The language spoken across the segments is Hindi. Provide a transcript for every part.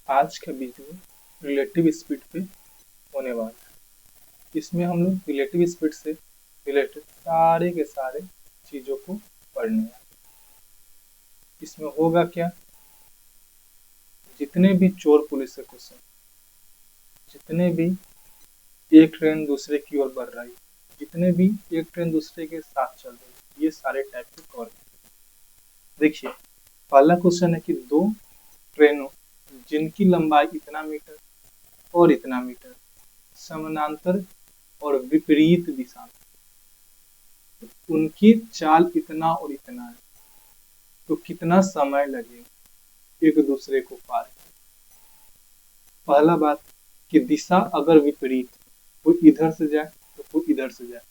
आज का वीडियो रिलेटिव स्पीड पे होने वाला है। इसमें हम लोग रिलेटिव स्पीड से रिलेटेड सारे के सारे चीजों को पढ़ने हैं। इसमें होगा क्या, जितने भी चोर पुलिस के क्वेश्चन, जितने भी एक ट्रेन दूसरे की ओर बढ़ रही, जितने भी एक ट्रेन दूसरे के साथ चल रही, ये सारे टाइप के कवर। देखिए, पहला क्वेश्चन है कि दो ट्रेनों जिनकी लंबाई इतना मीटर और इतना मीटर समानांतर और विपरीत दिशा में, उनकी चाल इतना और इतना है, तो कितना समय लगेगा एक दूसरे को पार करने। पहला बात कि दिशा अगर विपरीत, कोई इधर से जाए तो कोई इधर से जाए,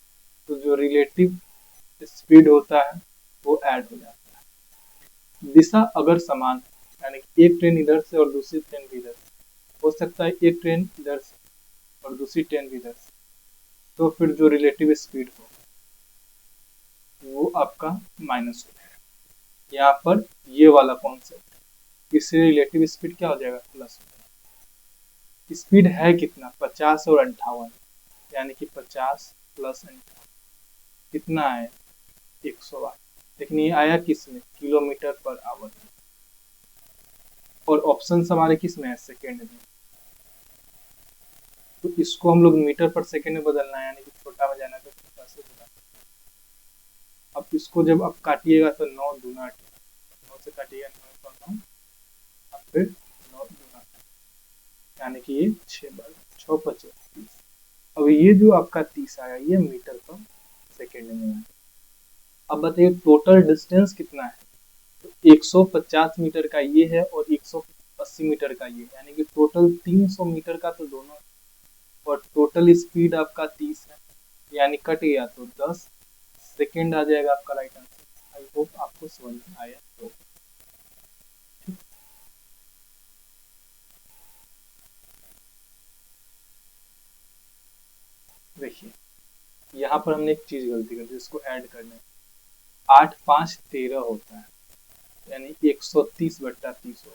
तो जो रिलेटिव स्पीड होता है वो ऐड हो जाता है। दिशा अगर समान, यानी कि एक ट्रेन इधर से और दूसरी ट्रेन भी इधर से, हो सकता है एक ट्रेन इधर से और दूसरी ट्रेन भी इधर से, तो फिर जो रिलेटिव स्पीड हो वो आपका माइनस हो जाएगा। यहाँ पर ये वाला कॉन्सेप्ट, इससे रिलेटिव स्पीड क्या हो जाएगा, प्लस हो जाएगा। स्पीड है कितना, 50 और 58, यानी कि 50 प्लस 58 कितना है, 108। लेकिन ये आया किस में, किलोमीटर पर आवर। और ऑप्शन हमारे किस में है, सेकेंड में, तो इसको हम लोग मीटर पर सेकेंड में बदलना है, यानी कि छोटा में जाना है तो छोटा से बड़ा। अब इसको जब आप काटिएगा तो 9 दूना 9 से काटिएगा 9 9, और फिर 9 दूना, यानी कि ये 6 25 30। अब ये जो आपका 30 आया, ये मीटर पर सेकेंड में है। अब बताइए टोटल डिस्टेंस कितना है, तो 150 मीटर का ये है और 180 मीटर का ये, यानी कि टोटल 300 मीटर का तो दोनों, और टोटल स्पीड आपका 30 है, यानी कट गया तो 10 सेकेंड आ जाएगा आपका राइट आंसर। आई होप आपको समझ में आया तो। देखिए, यहाँ पर हमने एक चीज गलती कर दी, इसको ऐड करने, 8 5 13 होता है, यानी 130/30 हो,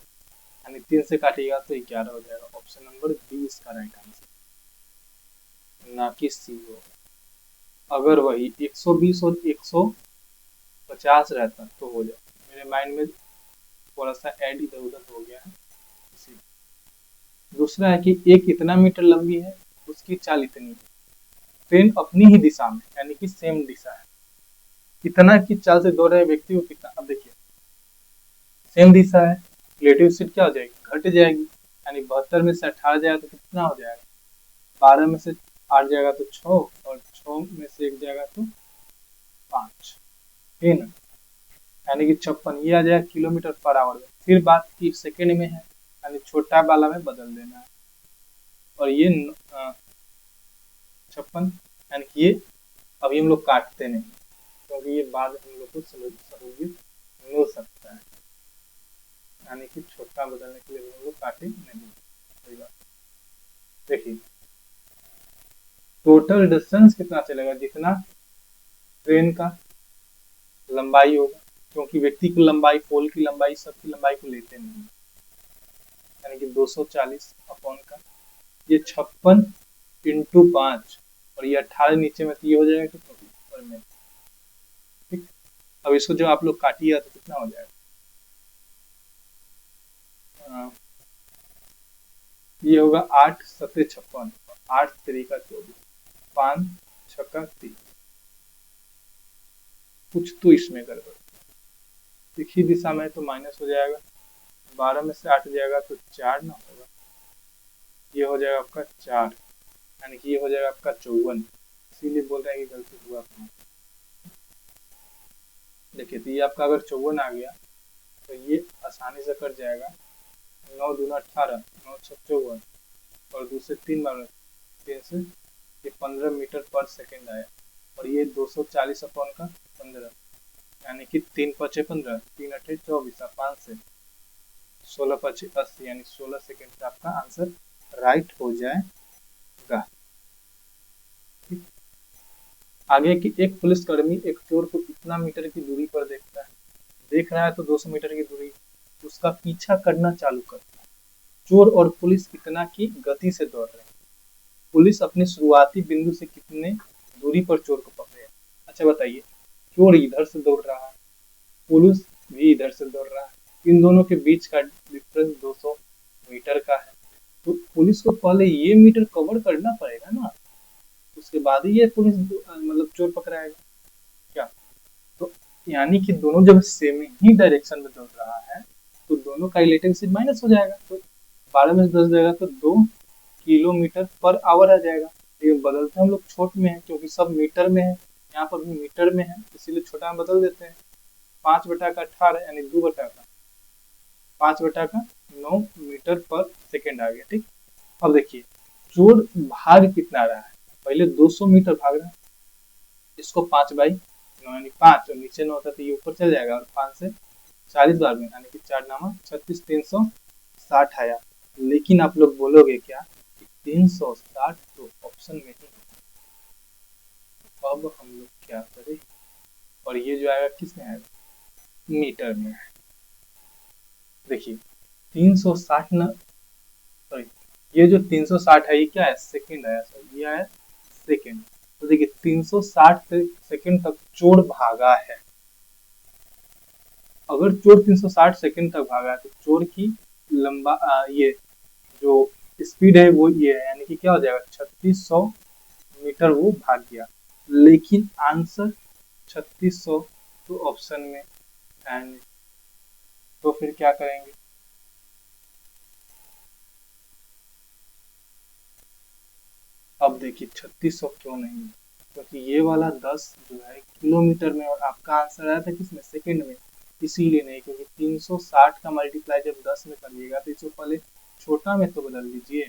यानी 3 से काटिएगा तो 11 हो जाएगा। ऑप्शन नंबर बी इसका राइट आंसर, ना कि सी हो। अगर वही 120 और 150 रहता तो हो जाता, मेरे माइंड में थोड़ा सा ऐड इधर उधर हो गया है इसी। दूसरा है कि एक इतना मीटर लंबी है, उसकी चाल इतनी है, ट्रेन अपनी ही दिशा में, यानी कि सेम दिशा है, इतना की चाल से दौड़ रहे व्यक्ति को कितना। अब देखिए, सेम दिशा है, रिलेटिव स्पीड क्या हो जाएगी, घट जाएगी, यानी 72 में से 18 जाएगा तो कितना हो जाएगा, 12 में से 8 जाएगा तो 6, और 6 में से 1 जाएगा तो 5, ठीक है ना, यानी कि 56, ये आ जाएगा किलोमीटर पर आवर में। फिर बात की सेकेंड में है, यानी छोटा वाला में बदल देना है, और ये 56, यानी कि ये अभी हम लोग काटते नहीं, क्योंकि ये बाद में हम लोग को सहूलियत मिल सकता है, यानी कि छोटा बदलने के लिए हम लोग काटे नहीं। सही बात। देखिए, टोटल डिस्टेंस कितना चलेगा, जितना ट्रेन का लंबाई होगा, क्योंकि व्यक्ति की लंबाई, पोल की लंबाई, सबकी लंबाई को लेते नहीं, यानी कि 240 अपॉन का ये 56 इंटू 5, और ये 18 नीचे में, तो ये हो जाएगा कितना, ऊपर में। ठीक, अब इसको जो आप लोग काटिएगा तो कितना हो जाएगा, ये होगा 8 7 56, 8 3 का 24, 5 6 का 30। कुछ तो इसमें गड़बड़, एक ही दिशा में तो माइनस हो जाएगा, 12 में से 8 जाएगा तो 4 ना होगा, ये हो जाएगा आपका 4, यानी कि ये हो जाएगा आपका 54, इसीलिए बोल रहे हैं कि गलती हुआ अपना। देखिए, तो ये आपका अगर 54 आ गया तो ये आसानी से कट जाएगा, 9 दूना 18, 9 6 54, और दूसरे 3 बार 3 से ये 15 मीटर पर सेकेंड आया, और ये 240 अपॉन का 15, यानी कि 3 5 15, 3 8 24, 5 से 16 5 80, यानी 16 सेकेंड से आपका आंसर राइट हो जाएगा। ठीक, आगे की एक पुलिसकर्मी एक चोर को इतना मीटर की दूरी पर देखता है, देख रहा है तो 200 मीटर की दूरी, उसका पीछा करना चालू करता है, चोर और पुलिस कितना की गति से दौड़ रहे हैं। पुलिस अपने शुरुआती बिंदु से कितने दूरी पर चोर को पकड़े। अच्छा बताइए, चोर इधर से दौड़ रहा है, पुलिस भी इधर से दौड़ रहा है, इन दोनों के बीच का डिफरेंस 200 मीटर का है। तो पुलिस को पहले ये मीटर कवर करना पड़ेगा ना, उसके बाद ही ये पुलिस मतलब चोर पकड़ाएगा क्या। तो यानी कि दोनों जब सेम ही डायरेक्शन में दौड़ रहा है तो दोनों का रिलेटिव स्पीड माइनस हो जाएगा। तो 12 में से 10 जाएगा तो 2 किलोमीटर पर आवर आ जाएगा। ये बदलते हम लोग छोट में है क्योंकि सब मीटर में है, यहाँ पर भी मीटर में है, इसीलिए छोटा में बदल देते हैं। 5/18 यानी 5/9 मीटर पर सेकेंड आ गया। ठीक, अब देखिए चोर भाग कितना रहा है, पहले 200 मीटर भाग रहा है, इसको 5/9 यानी 5 और नीचे 9 होता तो ये ऊपर चल जाएगा और 5 से 40 बार में यानी कि 4 नामा 36, 360 आया। लेकिन आप लोग बोलोगे क्या कि 360 तो ऑप्शन में ही, अब हम लोग क्या करें, और ये जो आएगा किस में आएगा, मीटर में। देखिए 360 न, सॉरी ये जो 360 है ये क्या है, सेकंड आया, सॉरी ये आया सेकंड। तो देखिए 360 सेकंड तक चोर भागा है। अगर चोर 360 सेकंड तक भागा है तो चोर की लंबा ये जो स्पीड है वो ये है, यानी कि क्या हो जाएगा 3600 मीटर वो भाग गया। लेकिन आंसर 3600 तो ऑप्शन में है नहीं, तो फिर क्या करेंगे। अब देखिए 3600 क्यों नहीं, क्योंकि ये वाला 10 जो है किलोमीटर में और आपका आंसर आया था किसमें, सेकंड में, इसीलिए नहीं। क्योंकि 360 का मल्टीप्लाई जब 10 में करिएगा तो इसको पहले छोटा में तो बदल दीजिए।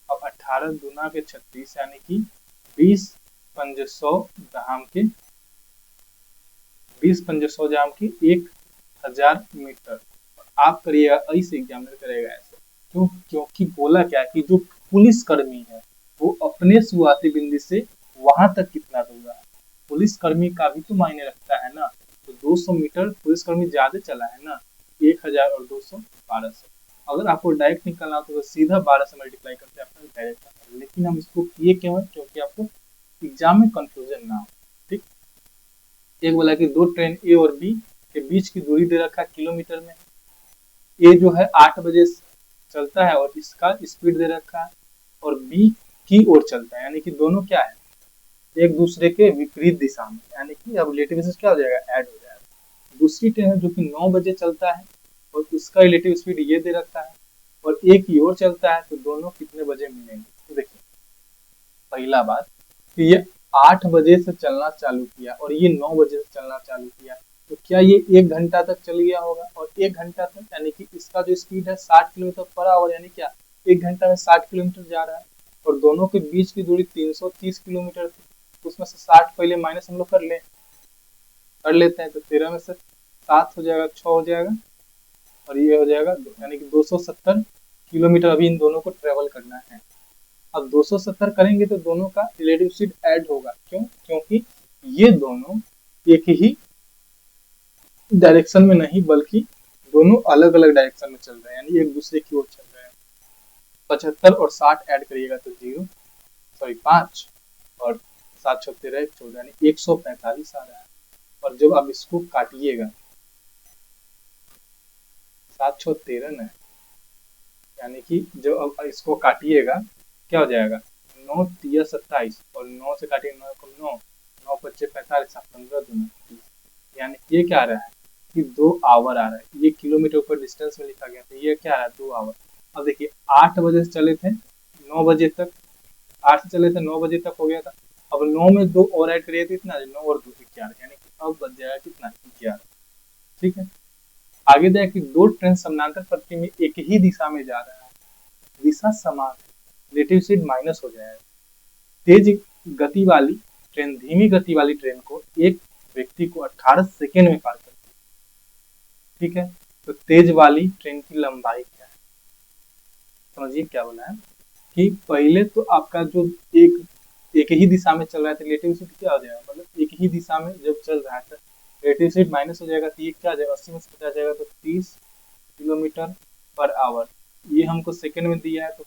अब 18 दूना के 36 यानी कि 20 धाम के 1000 मीटर। आप करिएगा ऐसे, एग्जामिनर करेगा ऐसे, क्यों, क्योंकि बोला क्या कि जो पुलिस कर्मी है वो अपने शुरुआती बिंदु से वहां तक कितना दूर है। पुलिस कर्मी का भी तो मायने रखता है ना। तो 200 मीटर पुलिस कर्मी ज्यादा चला है ना, 1000 और 200 1200। अगर आपको डायरेक्ट निकालना हो तो सीधा 12 से मल्टीप्लाई करते आपका डायरेक्ट आता है। लेकिन हम इसको किए क्यों है, क्योंकि आपको एग्जाम में कंफ्यूजन ना हो। ठीक, एक बोला कि दो ट्रेन ए और बी के बीच की दूरी दे रखा है किलोमीटर में। ए जो है 8 बजे चलता है और इसका स्पीड दे रखा है, और बी की ओर चलता है, यानी कि दोनों क्या है, एक दूसरे के विपरीत दिशा में, यानी कि अब रिलेटिव स्पीड क्या हो जाएगा, ऐड हो जाएगा। दूसरी ट्रेन है जो कि 9 बजे चलता है और उसका रिलेटिव स्पीड ये दे रखा है, और एक की ओर चलता है, तो दोनों कितने बजे मिलेंगे। तो देखिए पहला बात कि ये 8 बजे से चलना चालू किया और ये 9 बजे से चलना चालू किया, तो क्या ये 1 घंटा तक चल गया होगा, और 1 घंटा तक यानी कि इसका जो स्पीड है 60 किलोमीटर पर आवर, यानी क्या 1 घंटा में 60 किलोमीटर जा रहा है। और दोनों के बीच की दूरी 330 किलोमीटर थी, उसमें से 60 पहले माइनस हम लोग कर लेते हैं, तो 13 में से 7 हो जाएगा, 6 हो जाएगा, और ये हो जाएगा 2, यानी कि 270 किलोमीटर अभी इन दोनों को ट्रेवल करना है। अब 270 करेंगे तो दोनों का रिलेटिव स्पीड ऐड होगा, क्यों, क्योंकि ये दोनों एक ही डायरेक्शन में नहीं बल्कि दोनों अलग अलग डायरेक्शन में चल रहे हैं, यानी एक दूसरे की ओर चल रहे हैं। 75 और 60 ऐड करिएगा तो 5 और 7 6 13 14 यानी 145 आ रहा है। और जब आप इसको काटिएगा 7 6 13 ना, यानी कि जब आप इसको काटिएगा क्या हो जाएगा, 9 3 27 और 9 से काटिए 9 को 9 9 5 45 15 दूना 30, यानी ये क्या आ रहा है कि 2 आवर आ रहा है। ये किलोमीटर ऊपर डिस्टेंस में लिखा गया था, ये क्या आ रहा है 2 आवर। अब देखिए 8 बजे से चले थे 9 बजे तक, 8 से चले थे 9 बजे तक हो गया था। अब 9 में 2 और ऐड करिए तो इतना 9 और 2 11, यानी कि अब बच जाएगा कितना 11। ठीक है, आगे देखिए कि दो ट्रेन समानांतर पट्टी में एक ही दिशा में जा रहा है, दिशा समान है, रिलेटिव स्पीड माइनस हो जाएगा। तेज गति वाली ट्रेन धीमी गति वाली ट्रेन को एक व्यक्ति को 18 सेकेंड में पार करती है। ठीक है, तो तेज वाली ट्रेन की लंबाई क्या है, समझिए क्या बोला है कि पहले तो आपका जो एक ही दिशा में चल रहा है, रिलेटिव स्पीड क्या हो जाएगा, मतलब एक ही दिशा में जब चल रहा है तो रिलेटिव स्पीड माइनस हो जाएगा, तो ये क्या आ जाएगा 80 में से 50 जाएगा तो 30 किलोमीटर पर आवर। ये हमको हमको सेकंड में दिया है तो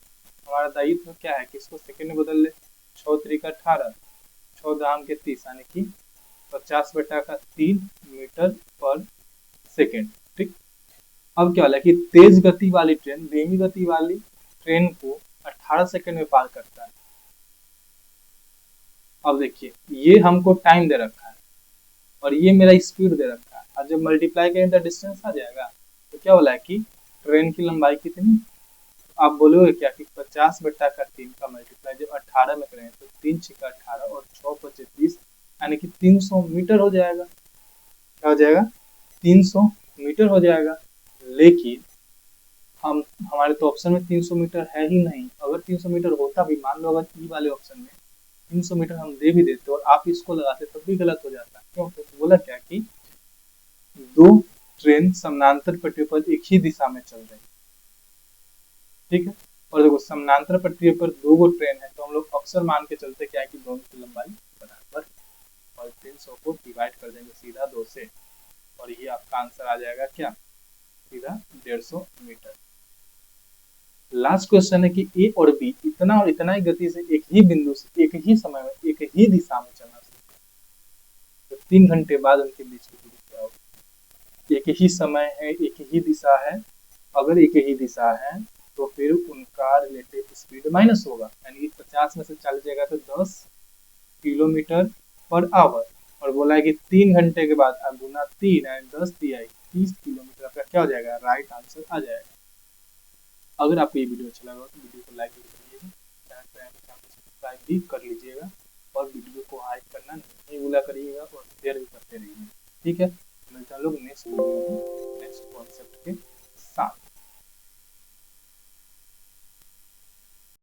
हमारा दायित्व क्या है कि इसको सेकंड में बदल ले। 6 3 18, 6 दाम के 30 यानी कि 50/3 मीटर पर सेकेंड। ठीक, अब क्या वाला है कि तेज गति वाली ट्रेन धीमी गति वाली ट्रेन को 18 सेकंड में पार करता है। अब देखिए ये हमको टाइम दे रखा है और ये मेरा स्पीड दे रखा है, और जब मल्टीप्लाई करें तो डिस्टेंस आ जाएगा। तो क्या बोला है कि ट्रेन की लंबाई कितनी, आप बोलोगे क्या कि 50/3 का मल्टीप्लाई जब 18 में करें तो 3 6 18 और 6 5 30 यानी कि 300 मीटर हो जाएगा। क्या हो जाएगा, 300 मीटर हो जाएगा। लेकिन हम हमारे तो ऑप्शन में 300 मीटर है ही नहीं। अगर 300 मीटर होता भी, मान लो अगर ई वाले ऑप्शन में 300 मीटर हम दे भी देते और आप इसको लगाते तब भी गलत हो जाता। क्यों, तो बोला क्या कि दो ट्रेन समानांतर पटरी पर एक ही दिशा में चल रही, ठीक है। और देखो समानांतर पटरी पर दो गो ट्रेन है तो हम लोग अक्सर मान के चलते क्या है कि दोनों की लंबाई बराबर, और 300 को डिवाइड कर देंगे सीधा 2 से और ये आपका आंसर आ जाएगा क्या, सीधा 150 मीटर। लास्ट क्वेश्चन है कि ए और बी इतना और इतना ही गति से एक ही बिंदु से एक ही समय में एक ही दिशा में चलना सीखते हैं, तो 3 घंटे बाद उनके बीच की दूरी क्या होगी। एक ही समय है, एक ही दिशा है, अगर एक ही दिशा है तो फिर उनका रिलेटिव स्पीड माइनस होगा, यानी कि 50 में से 40 जाएगा तो 10 किलोमीटर पर आवर। और बोला है कि 3 घंटे के बाद आप गुना 3 यानी 10 दिया 30 किलोमीटर, आपका क्या हो जाएगा, राइट आंसर आ जाएगा। अगर आपको ये वीडियो अच्छा लगा तो वीडियो को लाइक करिएगा, चैनल पर सब्सक्राइब भी कर लीजिएगा और वीडियो को हाइक करना नहीं भूला करिएगा और शेयर भी करते रहिएगा। ठीक है, मिलते हैं लोग नेक्स्ट वीडियो में नेक्स्ट कॉन्सेप्ट के साथ।